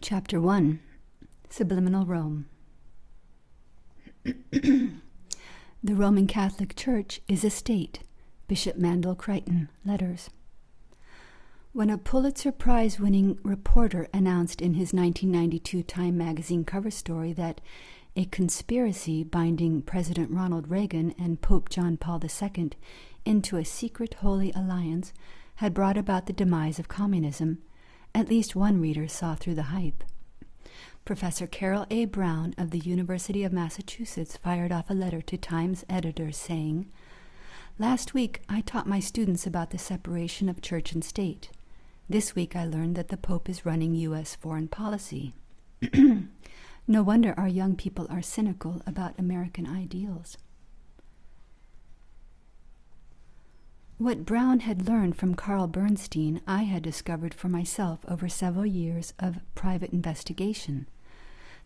Chapter 1. Subliminal Rome. The Roman Catholic Church is a state. Bishop Mandel Crichton, Letters. When a Pulitzer Prize-winning reporter announced in his 1992 Time magazine cover story that a conspiracy binding President Ronald Reagan and Pope John Paul II into a secret holy alliance had brought about the demise of communism, at least one reader saw through the hype. Professor Carol A. Brown of the University of Massachusetts fired off a letter to Time's editors saying, "Last week I taught my students about the separation of church and state. This week I learned that the Pope is running U.S. foreign policy. No wonder our young people are cynical about American ideals." What Brown had learned from Carl Bernstein, I had discovered for myself over several years of private investigation.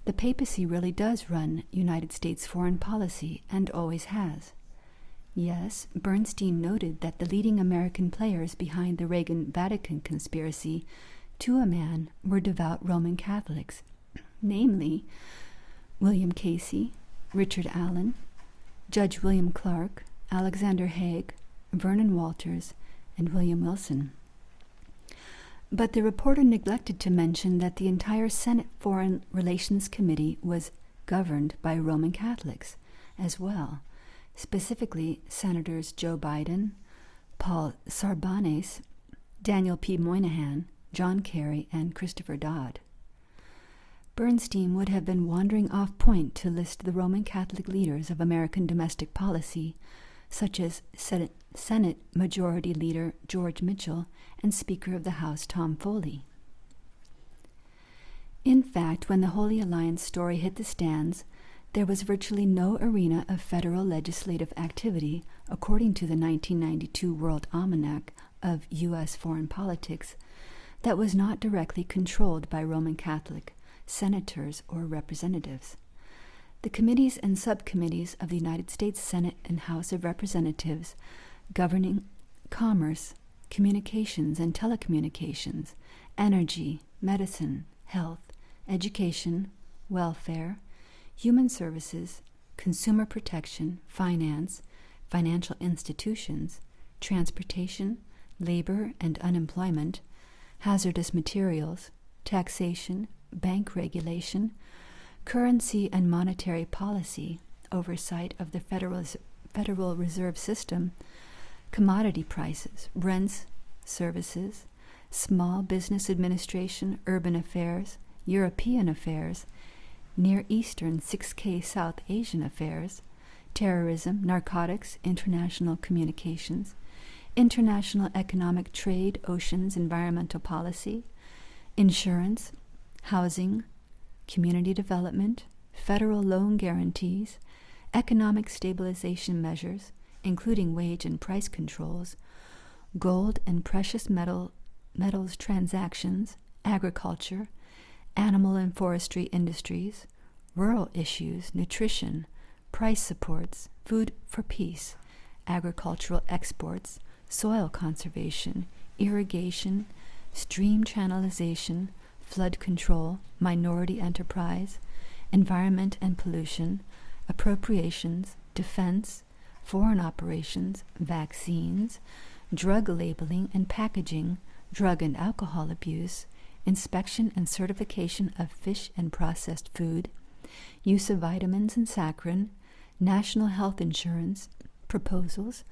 The papacy really does run United States foreign policy, and always has. Yes, Bernstein noted that the leading American players behind the Reagan-Vatican conspiracy, to a man, were devout Roman Catholics, namely William Casey, Richard Allen, Judge William Clark, Alexander Haig, Vernon Walters, and William Wilson. But the reporter neglected to mention that the entire Senate Foreign Relations Committee was governed by Roman Catholics as well, specifically Senators Joe Biden, Paul Sarbanes, Daniel P. Moynihan, John Kerry, and Christopher Dodd. Bernstein would have been wandering off point to list the Roman Catholic leaders of American domestic policy, such as Senate Majority Leader George Mitchell and Speaker of the House Tom Foley. In fact, when the Holy Alliance story hit the stands, there was virtually no arena of federal legislative activity, according to the 1992 World Almanac of U.S. Foreign Politics, that was not directly controlled by Roman Catholic senators or representatives. The committees and subcommittees of the United States Senate and House of Representatives governing commerce, communications and telecommunications, energy, medicine, health, education, welfare, human services, consumer protection, finance, financial institutions, transportation, labor and unemployment, hazardous materials, taxation, bank regulation, currency and monetary policy, oversight of the Federal Reserve System, commodity prices, rents, services, small business administration, urban affairs, European affairs, Near Eastern 6K South Asian affairs, terrorism, narcotics, international communications, international economic trade, oceans, environmental policy, insurance, housing, community development, federal loan guarantees, economic stabilization measures, including wage and price controls, gold and precious metals transactions, agriculture, animal and forestry industries, rural issues, nutrition, price supports, food for peace, agricultural exports, soil conservation, irrigation, stream channelization, flood control, minority enterprise, environment and pollution, appropriations, defense, foreign operations, vaccines, drug labeling and packaging, drug and alcohol abuse, inspection and certification of fish and processed food, use of vitamins and saccharin, national health insurance, proposals,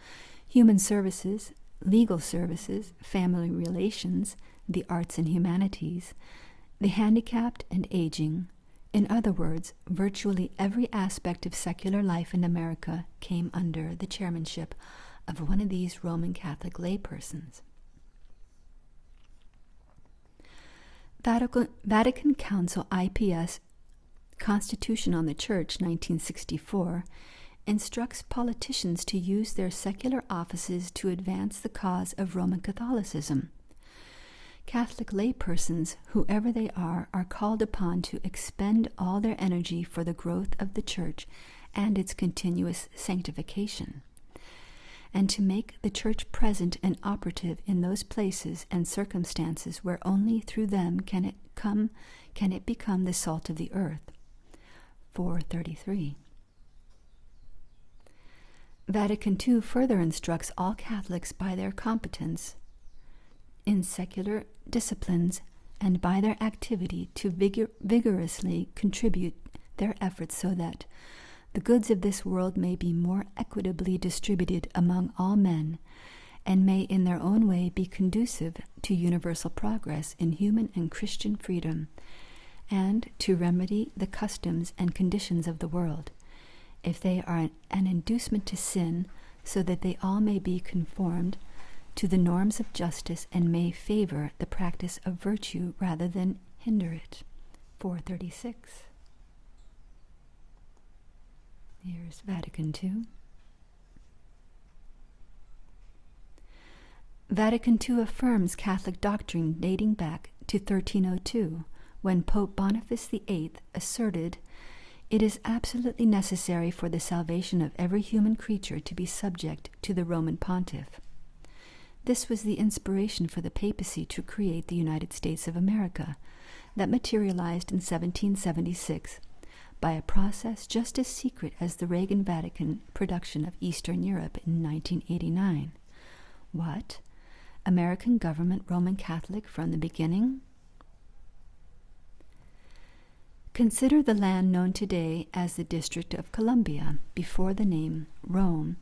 human services, legal services, family relations, the arts and humanities, the handicapped and aging. In other words, virtually every aspect of secular life in America came under the chairmanship of one of these Roman Catholic laypersons. Vatican Council IPS Constitution on the Church, 1964, instructs politicians to use their secular offices to advance the cause of Roman Catholicism. Catholic laypersons, whoever they are called upon to expend all their energy for the growth of the Church and its continuous sanctification. and to make the Church present and operative in those places and circumstances where only through them can it become the salt of the earth. 433. Vatican II further instructs all Catholics by their competence in secular disciplines and by their activity to vigorously contribute their efforts so that the goods of this world may be more equitably distributed among all men, and may in their own way be conducive to universal progress in human and Christian freedom, and to remedy the customs and conditions of the world, if they are an inducement to sin, so that they all may be conformed to the norms of justice and may favor the practice of virtue rather than hinder it. 436. Here's Vatican II. Vatican II affirms Catholic doctrine dating back to 1302, when Pope Boniface VIII asserted, "It is absolutely necessary for the salvation of every human creature to be subject to the Roman Pontiff." This was the inspiration for the papacy to create the United States of America, that materialized in 1776 by a process just as secret as the Reagan-Vatican production of Eastern Europe in 1989. What? American government Roman Catholic from the beginning? Consider the land known today as the District of Columbia bore the name Rome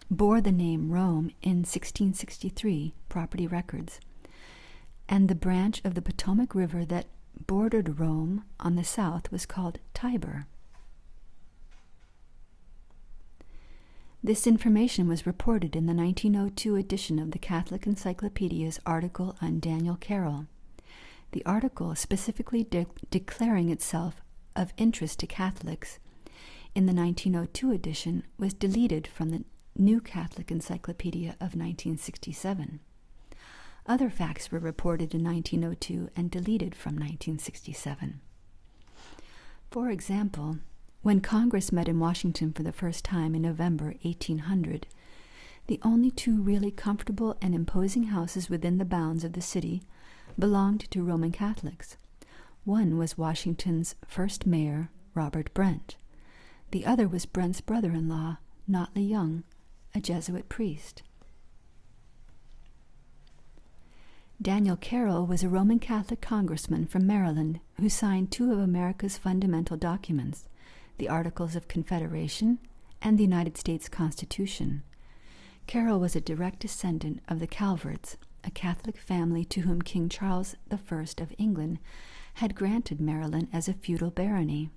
in 1663 property records, and the branch of the Potomac River that bordered Rome on the south was called Tiber. This information was reported in the 1902 edition of the Catholic Encyclopedia's article on Daniel Carroll. The article, specifically declaring itself of interest to Catholics in the 1902 edition, was deleted from the New Catholic Encyclopedia of 1967. Other facts were reported in 1902 and deleted from 1967. For example, when Congress met in Washington for the first time in November 1800, the only two really comfortable and imposing houses within the bounds of the city belonged to Roman Catholics. One was Washington's first mayor, Robert Brent. The other was Brent's brother-in-law, Notley Young, a Jesuit priest. Daniel Carroll was a Roman Catholic congressman from Maryland who signed two of America's fundamental documents, the Articles of Confederation and the United States Constitution. Carroll was a direct descendant of the Calverts, a Catholic family to whom King Charles I of England had granted Maryland as a feudal barony.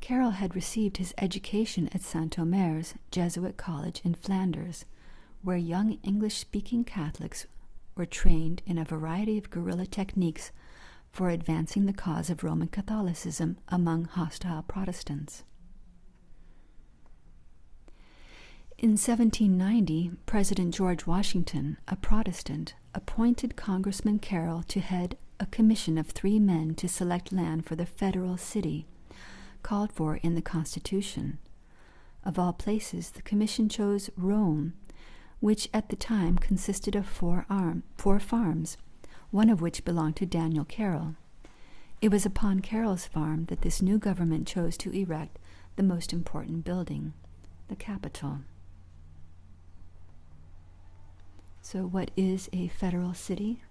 Carroll had received his education at St. Omer's Jesuit College in Flanders, where young English-speaking Catholics were trained in a variety of guerrilla techniques for advancing the cause of Roman Catholicism among hostile Protestants. In 1790, President George Washington, a Protestant, appointed Congressman Carroll to head a commission of 3 men to select land for the federal city, called for in the Constitution. Of all places, the commission chose Rome, which at the time consisted of 4 farms, one of which belonged to Daniel Carroll. It was upon Carroll's farm that this new government chose to erect the most important building, the Capitol. So what is a federal city?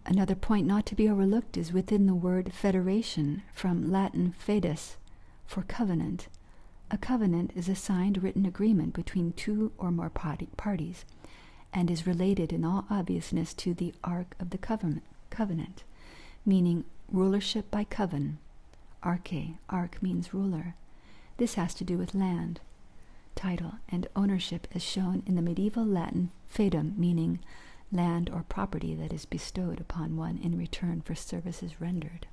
Another point not to be overlooked is within the word federation, from Latin fidus, for covenant. A covenant is a signed written agreement between 2 or more parties, and is related in all obviousness to the Ark of the Covenant, meaning rulership by coven. Arche, ark means ruler. This has to do with land, title, and ownership as shown in the medieval Latin fedum, meaning land or property that is bestowed upon one in return for services rendered.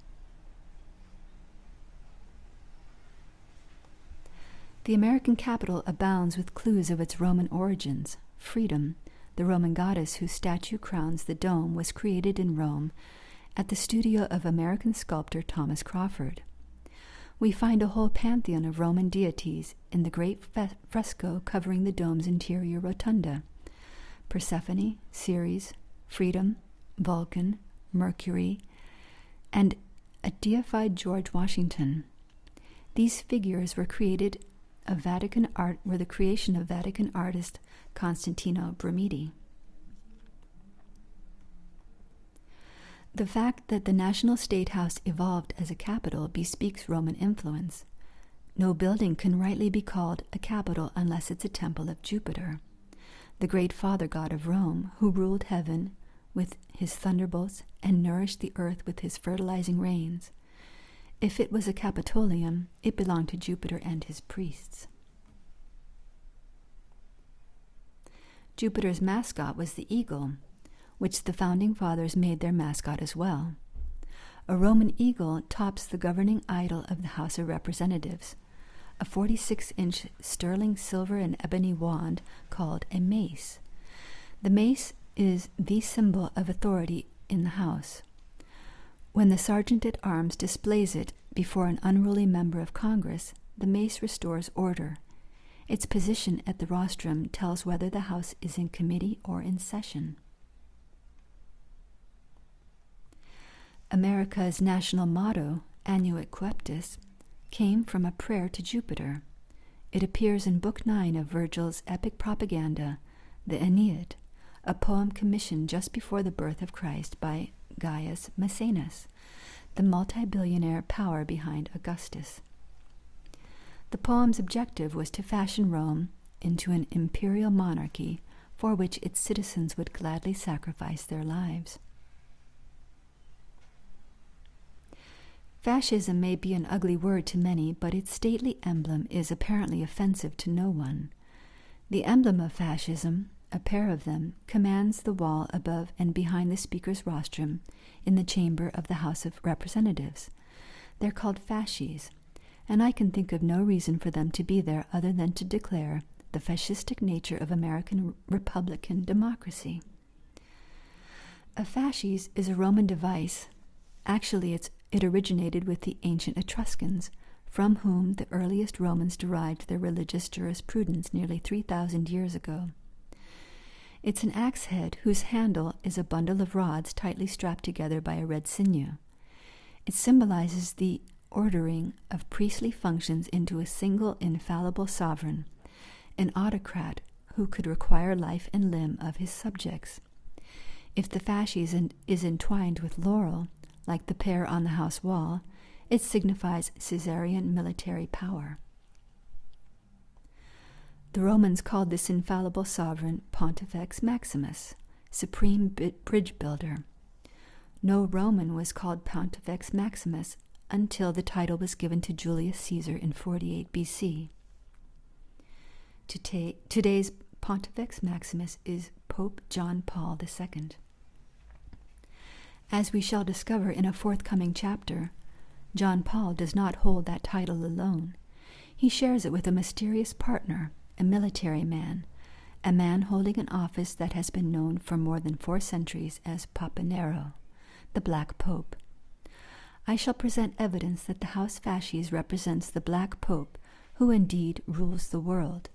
The American capital abounds with clues of its Roman origins. Freedom, the Roman goddess whose statue crowns the dome, was created in Rome at the studio of American sculptor Thomas Crawford. we find a whole pantheon of Roman deities in the great fresco covering the dome's interior rotunda: Persephone, Ceres, Freedom, Vulcan, Mercury, and a deified George Washington. These figures were created of Vatican art, were the creation of Vatican artist Constantino Brumidi. The fact that the National State House evolved as a capital bespeaks Roman influence. No building can rightly be called a capital unless it's a temple of Jupiter, the great father god of Rome, who ruled heaven with his thunderbolts and nourished the earth with his fertilizing rains. If it was a Capitolium, it belonged to Jupiter and his priests. Jupiter's mascot was the eagle, which the founding fathers made their mascot as well. A Roman eagle tops the governing idol of the House of Representatives, a 46-inch sterling silver and ebony wand called a mace. The mace is the symbol of authority in the House. When the sergeant-at-arms displays it before an unruly member of Congress, the mace restores order. Its position at the rostrum tells whether the House is in committee or in session. America's national motto, Annuit Coeptis, came from a prayer to Jupiter. It appears in Book 9 of Virgil's epic propaganda, the Aeneid, a poem commissioned just before the birth of Christ by Gaius Maecenas, the multi-billionaire power behind Augustus. The poem's objective was to fashion Rome into an imperial monarchy for which its citizens would gladly sacrifice their lives. Fascism may be an ugly word to many, but its stately emblem is apparently offensive to no one. The emblem of fascism, a pair of them, commands the wall above and behind the speaker's rostrum in the chamber of the House of Representatives. They're called fasces, and I can think of no reason for them to be there other than to declare the fascistic nature of American republican democracy. A fasces is a Roman device. Actually, it originated with the ancient Etruscans, from whom the earliest Romans derived their religious jurisprudence nearly 3,000 years ago. It's an axe head whose handle is a bundle of rods tightly strapped together by a red sinew. It symbolizes the ordering of priestly functions into a single infallible sovereign, an autocrat who could require life and limb of his subjects. If the fasces is entwined with laurel, like the pair on the house wall, it signifies Caesarian military power. The Romans called this infallible sovereign Pontifex Maximus, supreme bridge builder. No Roman was called Pontifex Maximus until the title was given to Julius Caesar in 48 BC. Today's Pontifex Maximus is Pope John Paul II. As we shall discover in a forthcoming chapter, John Paul does not hold that title alone. He shares it with a mysterious partner, a military man, a man holding an office that has been known for more than 4 centuries as Papa Nero, the Black Pope. I shall present evidence that the House Fasces represents the Black Pope, who indeed rules the world.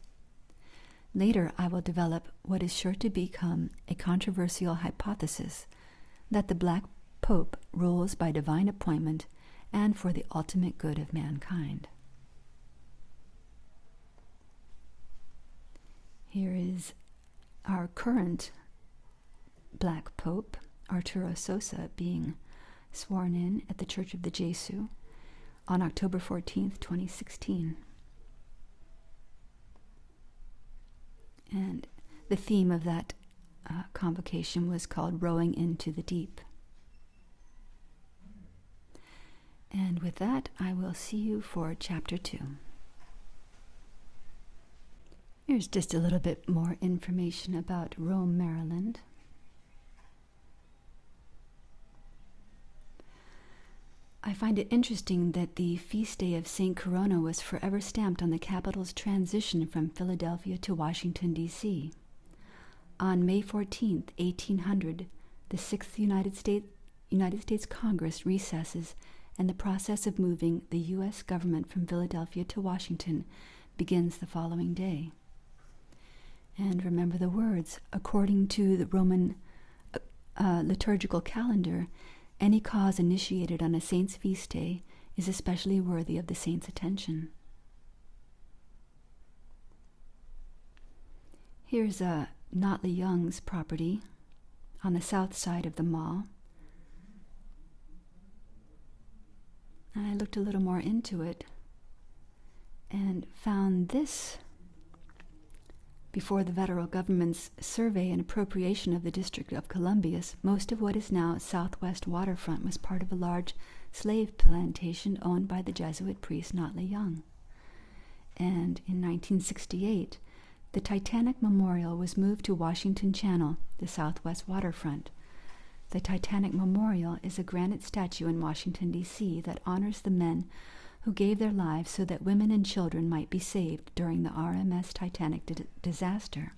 Later I will develop what is sure to become a controversial hypothesis, that the Black Pope rules by divine appointment and for the ultimate good of mankind. Here is our current Black Pope, Arturo Sosa, being sworn in at the Church of the Jesuit on October 14th, 2016. And the theme of that convocation was called Rowing into the Deep. And with that, I will see you for Chapter 2. Here's just a little bit more information about Rome, Maryland. I find it interesting that the feast day of St. Corona was forever stamped on the capital's transition from Philadelphia to Washington, D.C. On May 14, 1800, the 6th United States Congress recesses and the process of moving the U.S. government from Philadelphia to Washington begins the following day. And remember the words, according to the Roman liturgical calendar, any cause initiated on a saint's feast day is especially worthy of the saint's attention. Here's Notley Young's property on the south side of the mall. And I looked a little more into it and found this. Before the federal government's survey and appropriation of the District of Columbia, most of what is now Southwest Waterfront was part of a large slave plantation owned by the Jesuit priest Notley Young. And in 1968, the Titanic Memorial was moved to Washington Channel, the Southwest Waterfront. The Titanic Memorial is a granite statue in Washington, D.C. that honors the men who gave their lives so that women and children might be saved during the RMS Titanic disaster.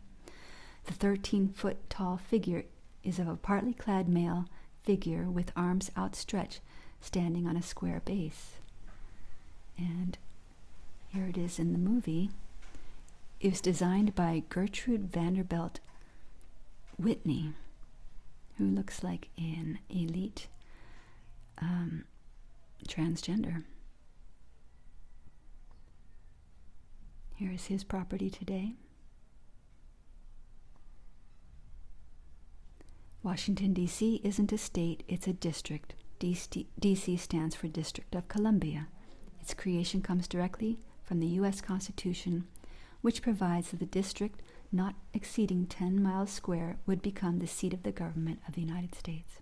The 13-foot-tall figure is of a partly clad male figure with arms outstretched, standing on a square base. And here it is in the movie. It was designed by Gertrude Vanderbilt Whitney, who looks like an elite transgender. Here is his property today. Washington, D.C. isn't a state, it's a district. D.C. stands for District of Columbia. Its creation comes directly from the U.S. Constitution, which provides that the district not exceeding 10 miles square would become the seat of the government of the United States.